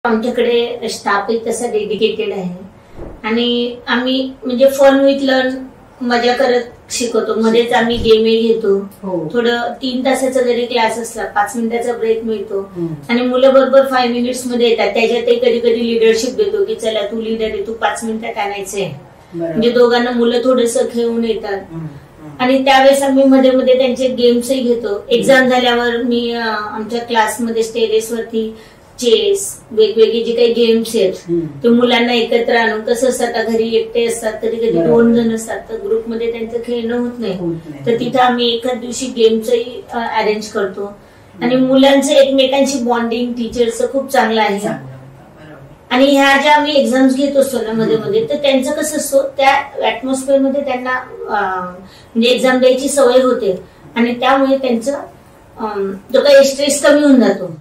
आमच्याकडे स्टाफ एक तसा डेडिकेटेड आहे आणि आम्ही म्हणजे फन विथ लर्न मजा करत शिकवतो. मध्येच आम्ही गेमही घेतो. थोडं 3 तासाचा जरी क्लास असला 5 मिनिटाचा ब्रेक मिळतो आणि मुलं बरोबर 5 मिनिट्स मध्ये येतात. त्याच्यातही कधी कधी लिडरशिप देतो की चला तू लीडर आहे, तू 5 मिनिटात आणायचंय. म्हणजे दोघांना मुलं थोडस खेळून येतात आणि त्यावेळेस आम्ही मध्ये मध्ये त्यांचे गेम्सही घेतो. एक्झाम झाल्यावर मी आमच्या क्लासमध्ये टेरेस वरती चेस वेगवेगळे जे काही गेम्स आहेत ते मुलांना एकत्र आणून, कसं असतात घरी एकटे असतात, कधी कधी 2 जण असतात तर ग्रुपमध्ये त्यांचं खेळणं होत नाही, तर तिथं आम्ही एखाद दिवशी गेमचंही अरेंज करतो आणि मुलांचं एकमेकांशी बॉन्डिंग टीचरचं खूप चांगलं आहे. आणि ह्या ज्या आम्ही एक्झाम्स घेत असतो ना मध्ये मध्ये, तर त्यांचं कसं असतो त्या ऍटमॉस्फिअर मध्ये त्यांना म्हणजे एक्झाम द्यायची सवय होते आणि त्यामुळे त्यांचं जो काही स्ट्रेस कमी होऊन जातो.